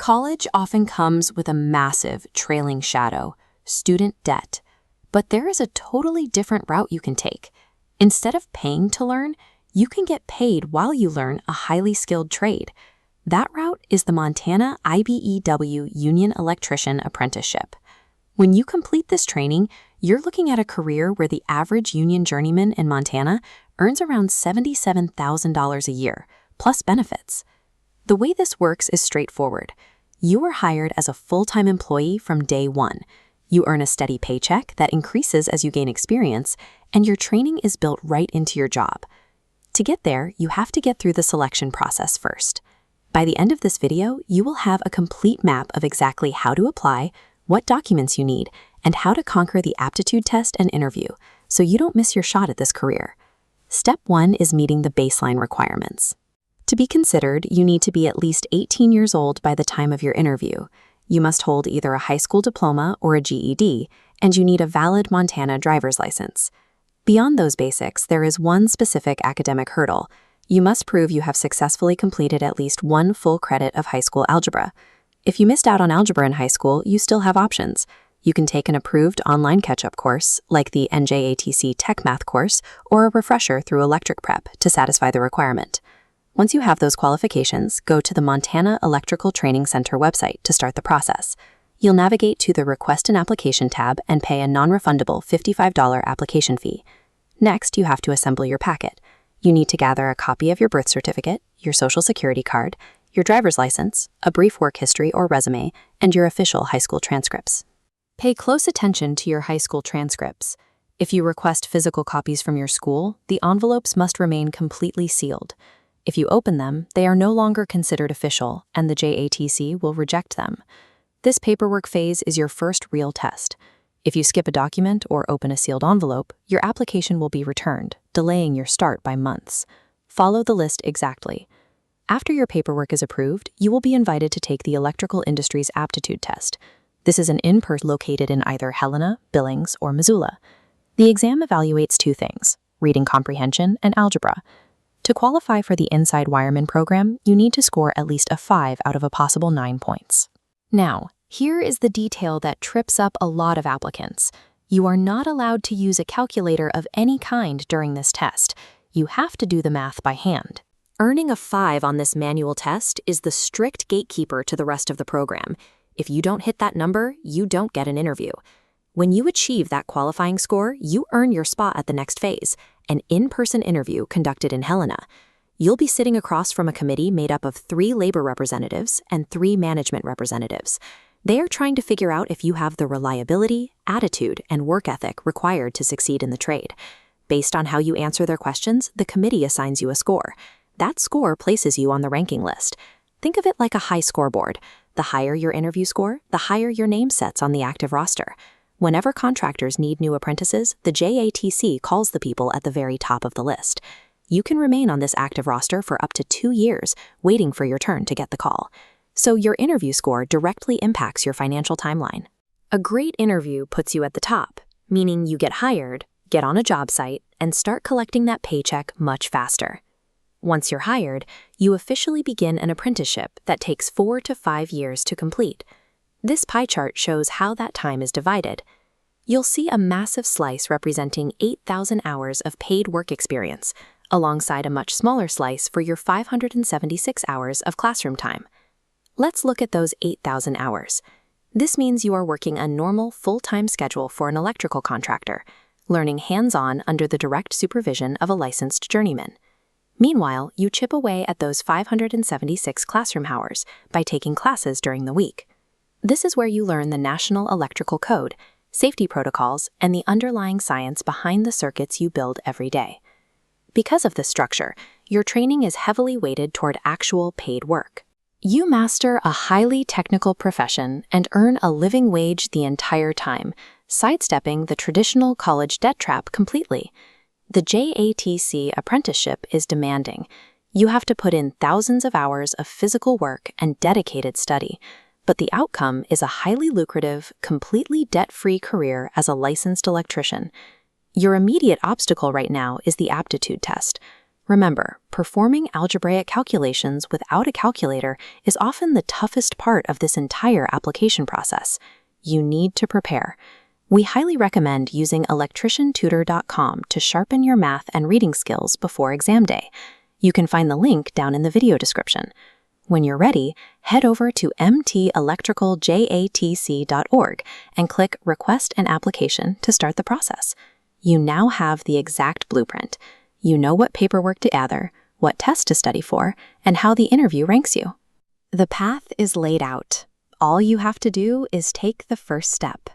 College often comes with a massive trailing shadow, student debt. But there is a totally different route you can take. Instead of paying to learn, you can get paid while you learn a highly skilled trade. That route is the Montana IBEW Union Electrician Apprenticeship. When you complete this training, you're looking at a career where the average union journeyman in Montana earns around $77,000 a year, plus benefits. The way this works is straightforward. You are hired as a full-time employee from day one. You earn a steady paycheck that increases as you gain experience, and your training is built right into your job. To get there, you have to get through the selection process first. By the end of this video, you will have a complete map of exactly how to apply, what documents you need, and how to conquer the aptitude test and interview, so you don't miss your shot at this career. Step 1 is meeting the baseline requirements. To be considered, you need to be at least 18 years old by the time of your interview. You must hold either a high school diploma or a GED, and you need a valid Montana driver's license. Beyond those basics, there is one specific academic hurdle. You must prove you have successfully completed at least one full credit of high school algebra. If you missed out on algebra in high school, you still have options. You can take an approved online catch-up course, like the JATC Tech Math course, or a refresher through Electric Prep to satisfy the requirement. Once you have those qualifications, go to the Montana Electrical Training Center website to start the process. You'll navigate to the Request an Application tab and pay a non-refundable $55 application fee. Next, you have to assemble your packet. You need to gather a copy of your birth certificate, your social security card, your driver's license, a brief work history or resume, and your official high school transcripts. Pay close attention to your high school transcripts. If you request physical copies from your school, the envelopes must remain completely sealed. If you open them, they are no longer considered official, and the JATC will reject them. This paperwork phase is your first real test. If you skip a document or open a sealed envelope, your application will be returned, delaying your start by months. Follow the list exactly. After your paperwork is approved, you will be invited to take the electrical industry's aptitude test. This is an in-person located in either Helena, Billings, or Missoula. The exam evaluates two things: reading comprehension and algebra. To qualify for the Inside Wireman program, you need to score at least a 5 out of a possible 9 points. Now, here is the detail that trips up a lot of applicants. You are not allowed to use a calculator of any kind during this test. You have to do the math by hand. Earning a 5 on this manual test is the strict gatekeeper to the rest of the program. If you don't hit that number, you don't get an interview. When you achieve that qualifying score, you earn your spot at the next phase, an in-person interview conducted in Helena. You'll be sitting across from a committee made up of 3 labor representatives and 3 management representatives. They are trying to figure out if you have the reliability, attitude, and work ethic required to succeed in the trade. Based on how you answer their questions, the committee assigns you a score. That score places you on the ranking list. Think of it like a high scoreboard. The higher your interview score, the higher your name sets on the active roster. Whenever contractors need new apprentices, the JATC calls the people at the very top of the list. You can remain on this active roster for up to 2 years, waiting for your turn to get the call. So your interview score directly impacts your financial timeline. A great interview puts you at the top, meaning you get hired, get on a job site, and start collecting that paycheck much faster. Once you're hired, you officially begin an apprenticeship that takes 4 to 5 years to complete. This pie chart shows how that time is divided. You'll see a massive slice representing 8,000 hours of paid work experience, alongside a much smaller slice for your 576 hours of classroom time. Let's look at those 8,000 hours. This means you are working a normal full-time schedule for an electrical contractor, learning hands-on under the direct supervision of a licensed journeyman. Meanwhile, you chip away at those 576 classroom hours by taking classes during the week. This is where you learn the National Electrical Code, safety protocols, and the underlying science behind the circuits you build every day. Because of this structure, your training is heavily weighted toward actual paid work. You master a highly technical profession and earn a living wage the entire time, sidestepping the traditional college debt trap completely. The JATC apprenticeship is demanding. You have to put in thousands of hours of physical work and dedicated study, but the outcome is a highly lucrative, completely debt-free career as a licensed electrician. Your immediate obstacle right now is the aptitude test. Remember, performing algebraic calculations without a calculator is often the toughest part of this entire application process. You need to prepare. We highly recommend using electriciantutor.com to sharpen your math and reading skills before exam day. You can find the link down in the video description. When you're ready, head over to mtelectricaljatc.org and click Request an Application to start the process. You now have the exact blueprint. You know what paperwork to gather, what test to study for, and how the interview ranks you. The path is laid out. All you have to do is take the first step.